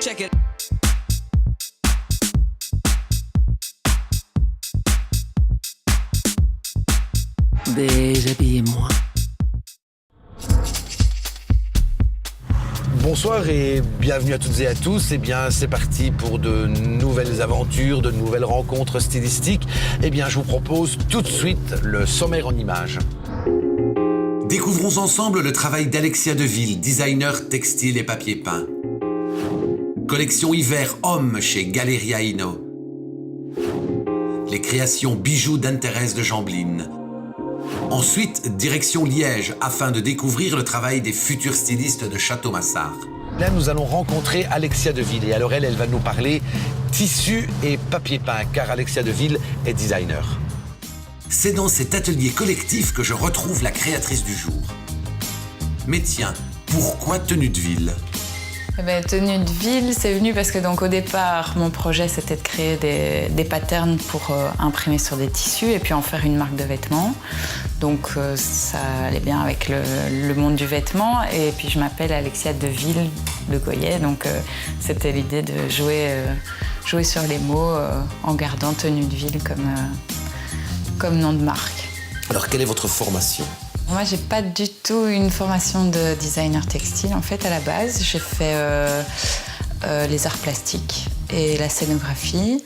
Check it. Déshabillez-moi. Bonsoir et bienvenue à toutes et à tous. Eh bien, c'est parti pour de nouvelles aventures, de nouvelles rencontres stylistiques. Eh bien, je vous propose tout de suite le sommaire en images. Découvrons ensemble le travail d'Alexia Deville, designer textile et papier peint. Collection hiver homme chez Galleria Inno. Les créations bijoux d'Anne-Thérèse de Jambline. Ensuite, direction Liège, afin de découvrir le travail des futurs stylistes de Château-Massard. Là, nous allons rencontrer Alexia Deville. Et alors, elle va nous parler tissu et papier peint, car Alexia Deville est designer. C'est dans cet atelier collectif que je retrouve la créatrice du jour. Mais tiens, pourquoi tenue de ville ? Tenue de ville, c'est venu parce que donc au départ, mon projet c'était de créer des patterns pour imprimer sur des tissus et puis en faire une marque de vêtements. Donc ça allait bien avec le monde du vêtement. Et puis je m'appelle Alexia Deville de Goyet, donc c'était l'idée de jouer sur les mots en gardant tenue de ville comme nom de marque. Alors, quelle est votre formation ? Moi, j'ai pas du tout une formation de designer textile. En fait, à la base, j'ai fait les arts plastiques et la scénographie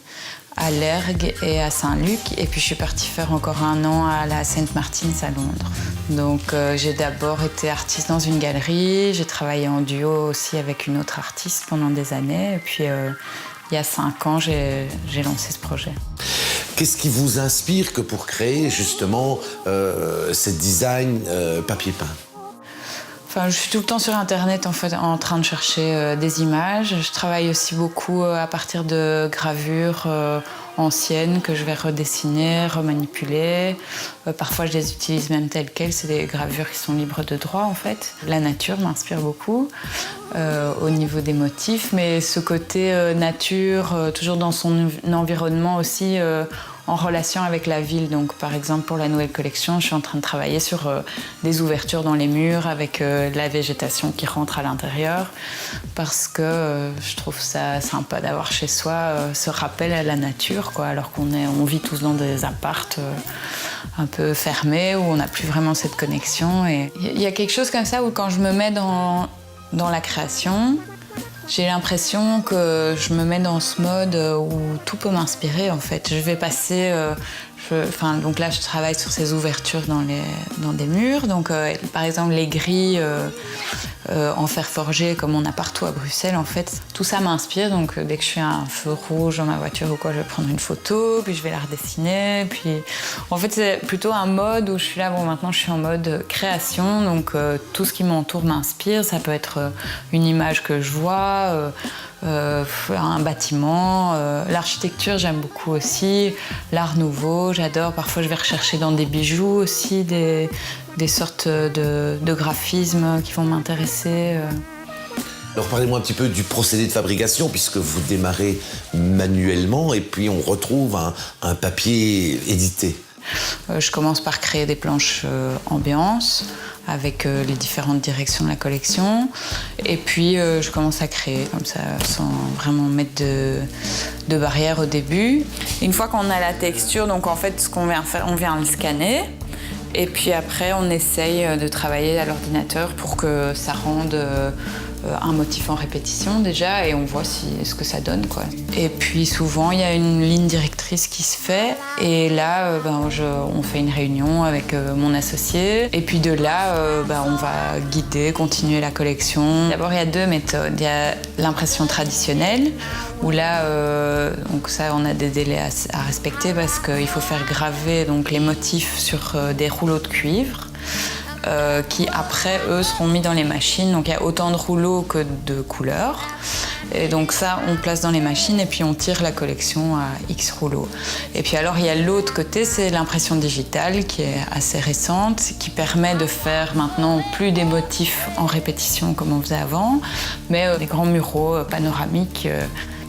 à l'Ergue et à Saint-Luc. Et puis, je suis partie faire encore 1 an à la St. Martin's à Londres. Donc, j'ai d'abord été artiste dans une galerie. J'ai travaillé en duo aussi avec une autre artiste pendant des années. Et puis, il y a 5 ans, j'ai lancé ce projet. Qu'est-ce qui vous inspire que pour créer justement ces designs papier peint ? Enfin, je suis tout le temps sur Internet en train de chercher des images. Je travaille aussi beaucoup à partir de gravures anciennes que je vais redessiner, remanipuler. Parfois, je les utilise même telles quelles. C'est des gravures qui sont libres de droit, en fait. La nature m'inspire beaucoup au niveau des motifs, mais ce côté nature, toujours dans son environnement aussi, en relation avec la ville. Donc, par exemple, pour la nouvelle collection, je suis en train de travailler sur des ouvertures dans les murs avec la végétation qui rentre à l'intérieur parce que je trouve ça sympa d'avoir chez soi ce rappel à la nature, quoi, alors on vit tous dans des apparts un peu fermés où on n'a plus vraiment cette connexion. Et il y a quelque chose comme ça où quand je me mets dans la création, j'ai l'impression que je me mets dans ce mode où tout peut m'inspirer, en fait. Je vais passer... donc là, je travaille sur ces ouvertures dans des murs. Donc, par exemple, les grilles en fer forgé, comme on a partout à Bruxelles, en fait, tout ça m'inspire. Donc, dès que je fais un feu rouge dans ma voiture ou quoi, je vais prendre une photo, puis je vais la redessiner. Puis, en fait, c'est plutôt un mode où je suis là, maintenant, je suis en mode création. Donc, tout ce qui m'entoure m'inspire. Ça peut être une image que je vois, un bâtiment. L'architecture, j'aime beaucoup aussi. L'art nouveau, j'adore. Parfois, je vais rechercher dans des bijoux aussi des sortes de graphismes qui vont m'intéresser. Alors, parlez-moi un petit peu du procédé de fabrication, puisque vous démarrez manuellement et puis on retrouve un papier édité. Je commence par créer des planches ambiance avec les différentes directions de la collection. Et puis, je commence à créer comme ça, sans vraiment mettre de barrière au début. Une fois qu'on a la texture, donc en fait, ce qu'on vient faire, on vient le scanner. Et puis après, on essaye de travailler à l'ordinateur pour que ça rende un motif en répétition déjà, et on voit ce que ça donne, quoi. Et puis souvent, il y a une ligne directrice qui se fait, et là, on fait une réunion avec mon associé, et puis de là, on va guider, continuer la collection. D'abord, il y a 2 méthodes. Il y a l'impression traditionnelle, où là, donc ça, on a des délais à respecter parce qu'il faut faire graver donc, les motifs sur des rouleaux de cuivre. Qui après, eux, seront mis dans les machines. Donc il y a autant de rouleaux que de couleurs. Et donc ça, on place dans les machines et puis on tire la collection à X rouleaux. Et puis alors, il y a l'autre côté, c'est l'impression digitale qui est assez récente, qui permet de faire maintenant plus des motifs en répétition comme on faisait avant, mais des grands muraux panoramiques.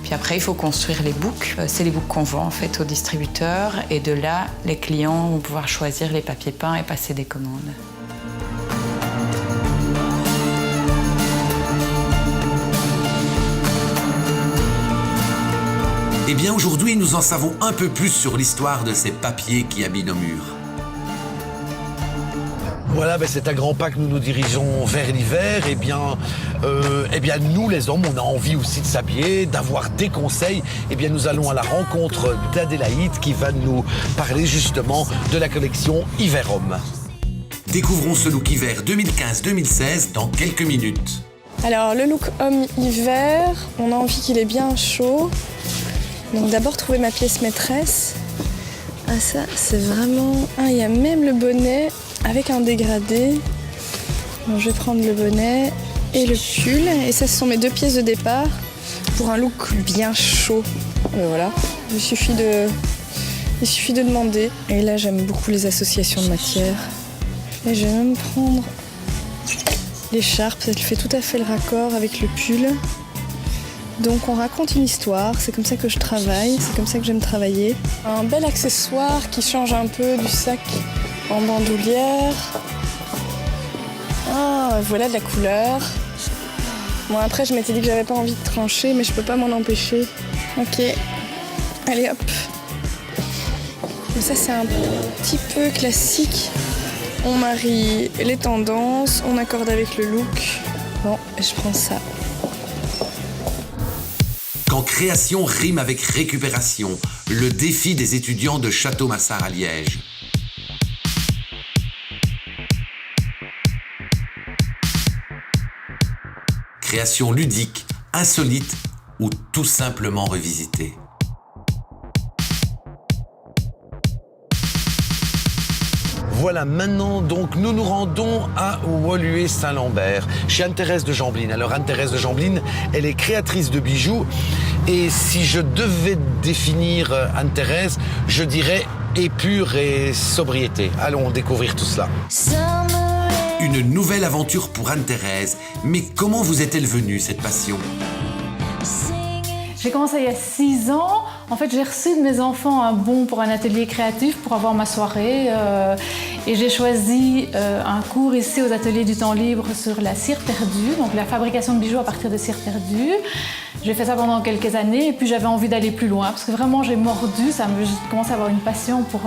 Puis après, il faut construire les books. C'est les books qu'on vend en fait aux distributeurs. Et de là, les clients vont pouvoir choisir les papiers peints et passer des commandes. Eh bien aujourd'hui, nous en savons un peu plus sur l'histoire de ces papiers qui habillent nos murs. Voilà, c'est à grands pas que nous nous dirigeons vers l'hiver. Eh bien, nous les hommes, on a envie aussi de s'habiller, d'avoir des conseils. Eh bien, nous allons à la rencontre d'Adélaïde qui va nous parler justement de la collection Hiver-Homme. Découvrons ce look hiver 2015-2016 dans quelques minutes. Alors le look homme-hiver, on a envie qu'il ait bien chaud. Donc d'abord trouver ma pièce maîtresse. Ah ça c'est vraiment... Ah il y a même le bonnet avec un dégradé. Donc je vais prendre le bonnet et le pull. Et ça ce sont mes deux pièces de départ pour un look bien chaud. Voilà, il suffit de demander. Et là j'aime beaucoup les associations de matières. Et je vais même prendre l'écharpe, elle fait tout à fait le raccord avec le pull. Donc on raconte une histoire, c'est comme ça que je travaille, c'est comme ça que j'aime travailler. Un bel accessoire qui change un peu du sac en bandoulière. Ah, voilà de la couleur. Bon après je m'étais dit que j'avais pas envie de trancher, mais je peux pas m'en empêcher. Ok, allez hop. Donc ça c'est un petit peu classique. On marie les tendances, on accorde avec le look. Bon, je prends ça. Quand création rime avec récupération, le défi des étudiants de Château-Massard à Liège. Création ludique, insolite ou tout simplement revisitée. Voilà, maintenant, donc, nous nous rendons à Woluwe-Saint-Lambert, chez Anne-Thérèse de Jambline. Alors, Anne-Thérèse de Jambline, elle est créatrice de bijoux. Et si je devais définir Anne-Thérèse, je dirais épure et sobriété. Allons découvrir tout cela. Une nouvelle aventure pour Anne-Thérèse. Mais comment vous est-elle venue, cette passion ? J'ai commencé il y a 6 ans. En fait, j'ai reçu de mes enfants un bon pour un atelier créatif pour avoir ma soirée. Et j'ai choisi un cours ici aux ateliers du temps libre sur la cire perdue, donc la fabrication de bijoux à partir de cire perdue. J'ai fait ça pendant quelques années et puis j'avais envie d'aller plus loin parce que vraiment j'ai mordu, j'ai commencé à avoir une passion pour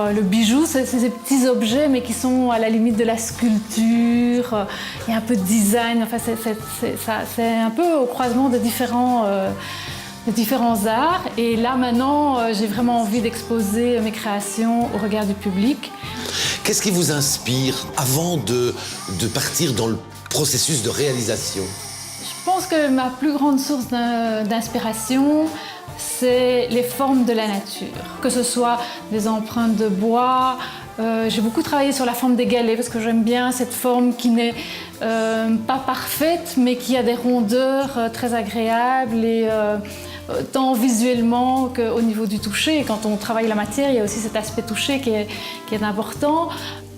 le bijou, c'est ces petits objets mais qui sont à la limite de la sculpture, il y a un peu de design, enfin c'est un peu au croisement de différents arts. Et là maintenant, j'ai vraiment envie d'exposer mes créations au regard du public. Qu'est-ce qui vous inspire avant de partir dans le processus de réalisation ? Je pense que ma plus grande source d'inspiration, c'est les formes de la nature. Que ce soit des empreintes de bois, j'ai beaucoup travaillé sur la forme des galets parce que j'aime bien cette forme qui n'est pas parfaite mais qui a des rondeurs très agréables et tant visuellement qu'au niveau du toucher. Et quand on travaille la matière, il y a aussi cet aspect touché qui est important.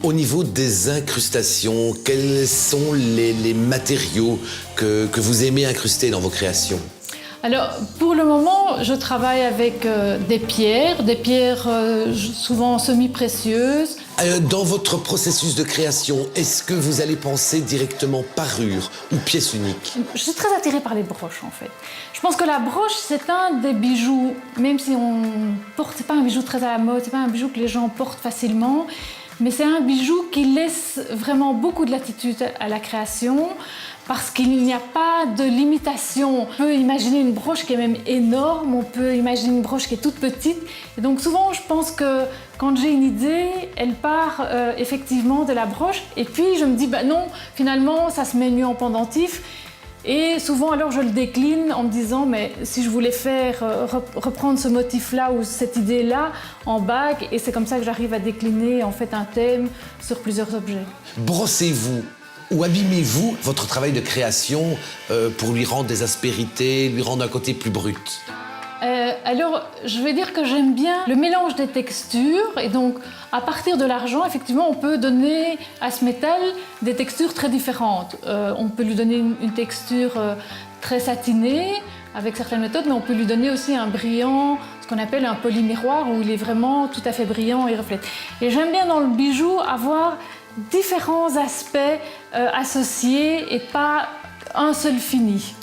Au niveau des incrustations, quels sont les matériaux que vous aimez incruster dans vos créations ? Alors, pour le moment, je travaille avec des pierres souvent semi-précieuses. Dans votre processus de création, est-ce que vous allez penser directement parure ou pièce unique ? Je suis très attirée par les broches, en fait. Je pense que la broche, c'est un des bijoux, même si c'est pas un bijou très à la mode, c'est pas un bijou que les gens portent facilement, mais c'est un bijou qui laisse vraiment beaucoup de latitude à la création parce qu'il n'y a pas de limitation. On peut imaginer une broche qui est même énorme, on peut imaginer une broche qui est toute petite. Et donc souvent, je pense que quand j'ai une idée, elle part effectivement de la broche. Et puis je me dis, non, finalement, ça se met mieux en pendentif. Et souvent, alors, je le décline en me disant, mais si je voulais reprendre ce motif-là ou cette idée-là en bague, et c'est comme ça que j'arrive à décliner en fait un thème sur plusieurs objets. Brossez-vous ou abîmez-vous votre travail de création pour lui rendre des aspérités, lui rendre un côté plus brut ? Alors, je vais dire que j'aime bien le mélange des textures et donc à partir de l'argent, effectivement, on peut donner à ce métal des textures très différentes. On peut lui donner une texture très satinée avec certaines méthodes, mais on peut lui donner aussi un brillant, ce qu'on appelle un polymiroir où il est vraiment tout à fait brillant et reflète. Et j'aime bien dans le bijou avoir différents aspects associés et pas un seul fini.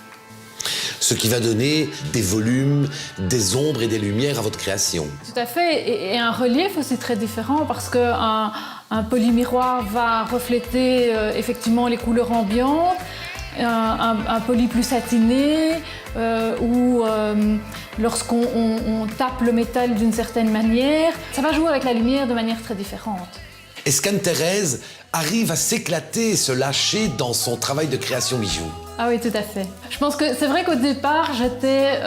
Ce qui va donner des volumes, des ombres et des lumières à votre création. Tout à fait, et un relief aussi très différent parce qu'un polymiroir va refléter effectivement les couleurs ambiantes, un poly plus satiné, ou lorsqu'on tape le métal d'une certaine manière, ça va jouer avec la lumière de manière très différente. Est-ce qu'Anne-Thérèse arrive à s'éclater et se lâcher dans son travail de création bijoux? Ah oui, tout à fait. Je pense que c'est vrai qu'au départ, j'étais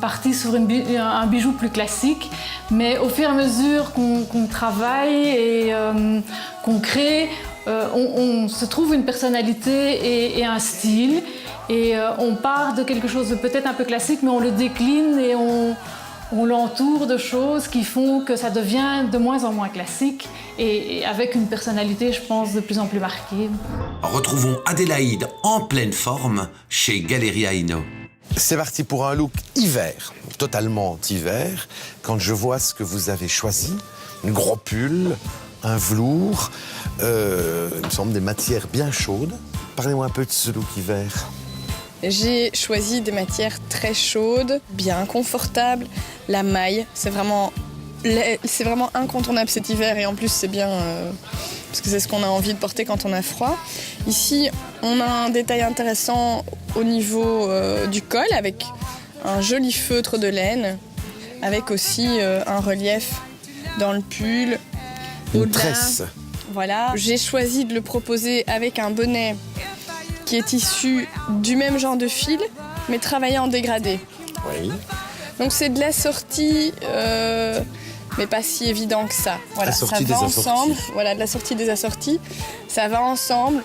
partie sur un bijou plus classique, mais au fur et à mesure qu'on travaille et qu'on crée, on se trouve une personnalité et un style, et on part de quelque chose de peut-être un peu classique, mais on le décline et on l'entoure de choses qui font que ça devient de moins en moins classique et avec une personnalité, je pense, de plus en plus marquée. Retrouvons Adélaïde en pleine forme chez Galeria Hino. C'est parti pour un look hiver, totalement hiver. Quand je vois ce que vous avez choisi, un gros pull, un velours, il me semble des matières bien chaudes. Parlez-moi un peu de ce look hiver. J'ai choisi des matières très chaudes, bien confortables. La maille, c'est vraiment incontournable cet hiver et en plus c'est bien parce que c'est ce qu'on a envie de porter quand on a froid. Ici, on a un détail intéressant au niveau du col avec un joli feutre de laine, avec aussi un relief dans le pull. Une tresse. Voilà. J'ai choisi de le proposer avec un bonnet qui est issu du même genre de fil, mais travaillé en dégradé. Oui. Donc c'est de l'assorti, mais pas si évident que ça. Voilà, Assorti ça des va assortis. ensemble. Voilà, de l'assorti des assortis. Ça va ensemble,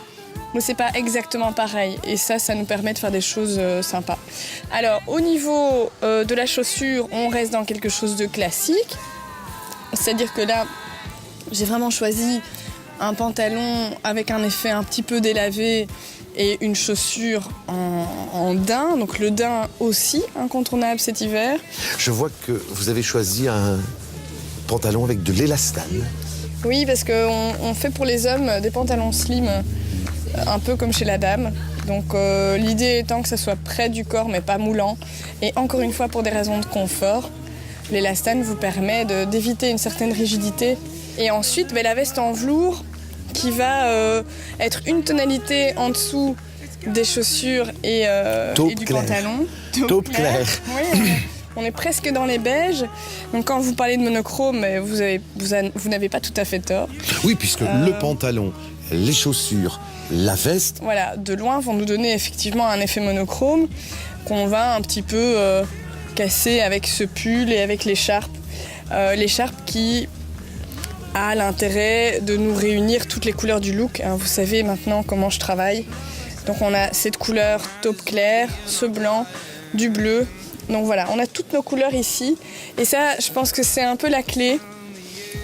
mais c'est pas exactement pareil. Et ça nous permet de faire des choses sympas. Alors, au niveau de la chaussure, on reste dans quelque chose de classique. C'est-à-dire que là, j'ai vraiment choisi un pantalon avec un effet un petit peu délavé et une chaussure en daim. Donc le daim aussi incontournable cet hiver. Je vois que vous avez choisi un pantalon avec de l'élastane. Oui, parce qu'on fait pour les hommes des pantalons slim, un peu comme chez la dame. Donc l'idée étant que ça soit près du corps mais pas moulant. Et encore une fois, pour des raisons de confort, l'élastane vous permet d'éviter une certaine rigidité. Et ensuite, la veste en velours qui va être une tonalité en dessous des chaussures et du clair. pantalon. Taupe clair. Oui, on est presque dans les beiges. Donc quand vous parlez de monochrome, vous n'avez pas tout à fait tort. Oui, puisque le pantalon, les chaussures, la veste... Voilà, de loin vont nous donner effectivement un effet monochrome qu'on va un petit peu casser avec ce pull et avec l'écharpe. L'écharpe qui a l'intérêt de nous réunir toutes les couleurs du look. Vous savez maintenant comment je travaille. Donc on a cette couleur taupe clair, ce blanc, du bleu. Donc voilà, on a toutes nos couleurs ici. Et ça, je pense que c'est un peu la clé.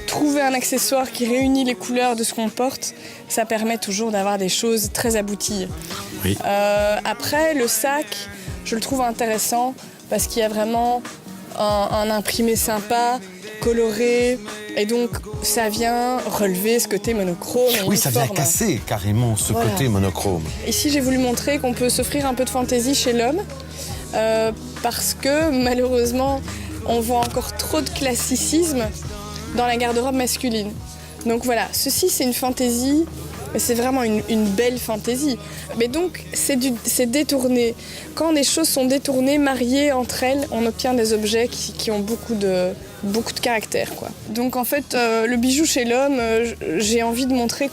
Trouver un accessoire qui réunit les couleurs de ce qu'on porte, ça permet toujours d'avoir des choses très abouties. Oui. Après, le sac, je le trouve intéressant parce qu'il y a vraiment un imprimé sympa, coloré, et donc ça vient relever ce côté monochrome. Oui, ça vient casser carrément ce côté monochrome. Ici, j'ai voulu montrer qu'on peut s'offrir un peu de fantaisie chez l'homme, parce que malheureusement, on voit encore trop de classicisme dans la garde-robe masculine. Donc voilà, ceci c'est une fantaisie, mais c'est vraiment une belle fantaisie. Mais donc c'est détourné. Quand les choses sont détournées, mariées entre elles, on obtient des objets qui ont beaucoup de caractère, quoi. Donc en fait, le bijou chez l'homme, j'ai envie de montrer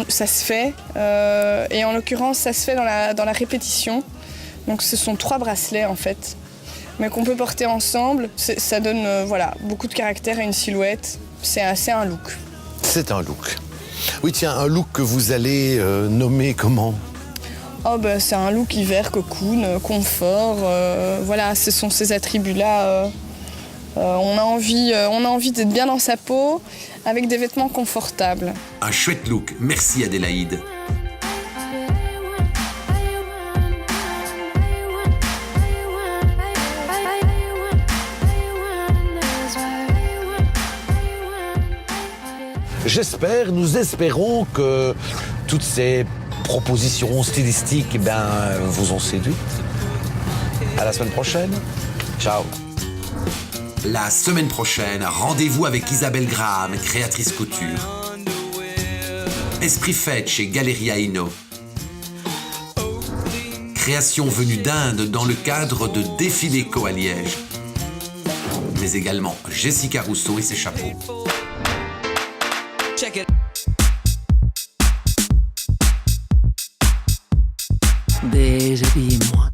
ça se fait. Et en l'occurrence, ça se fait dans la répétition. Donc ce sont 3 bracelets en fait, mais qu'on peut porter ensemble. Ça donne beaucoup de caractère à une silhouette. C'est un look. C'est un look. Oui, tiens, un look que vous allez nommer comment ? C'est un look hiver, cocoon, confort. Voilà, ce sont ces attributs-là. On a envie d'être bien dans sa peau, avec des vêtements confortables. Un chouette look, merci Adélaïde. Nous espérons que toutes ces propositions stylistiques vous ont séduite. À la semaine prochaine. Ciao. La semaine prochaine, rendez-vous avec Isabelle Graham, créatrice couture. Esprit fête chez Galeria Inno. Création venue d'Inde dans le cadre de Défiléco à Liège. Mais également Jessica Rousseau et ses chapeaux. Déshabille-moi.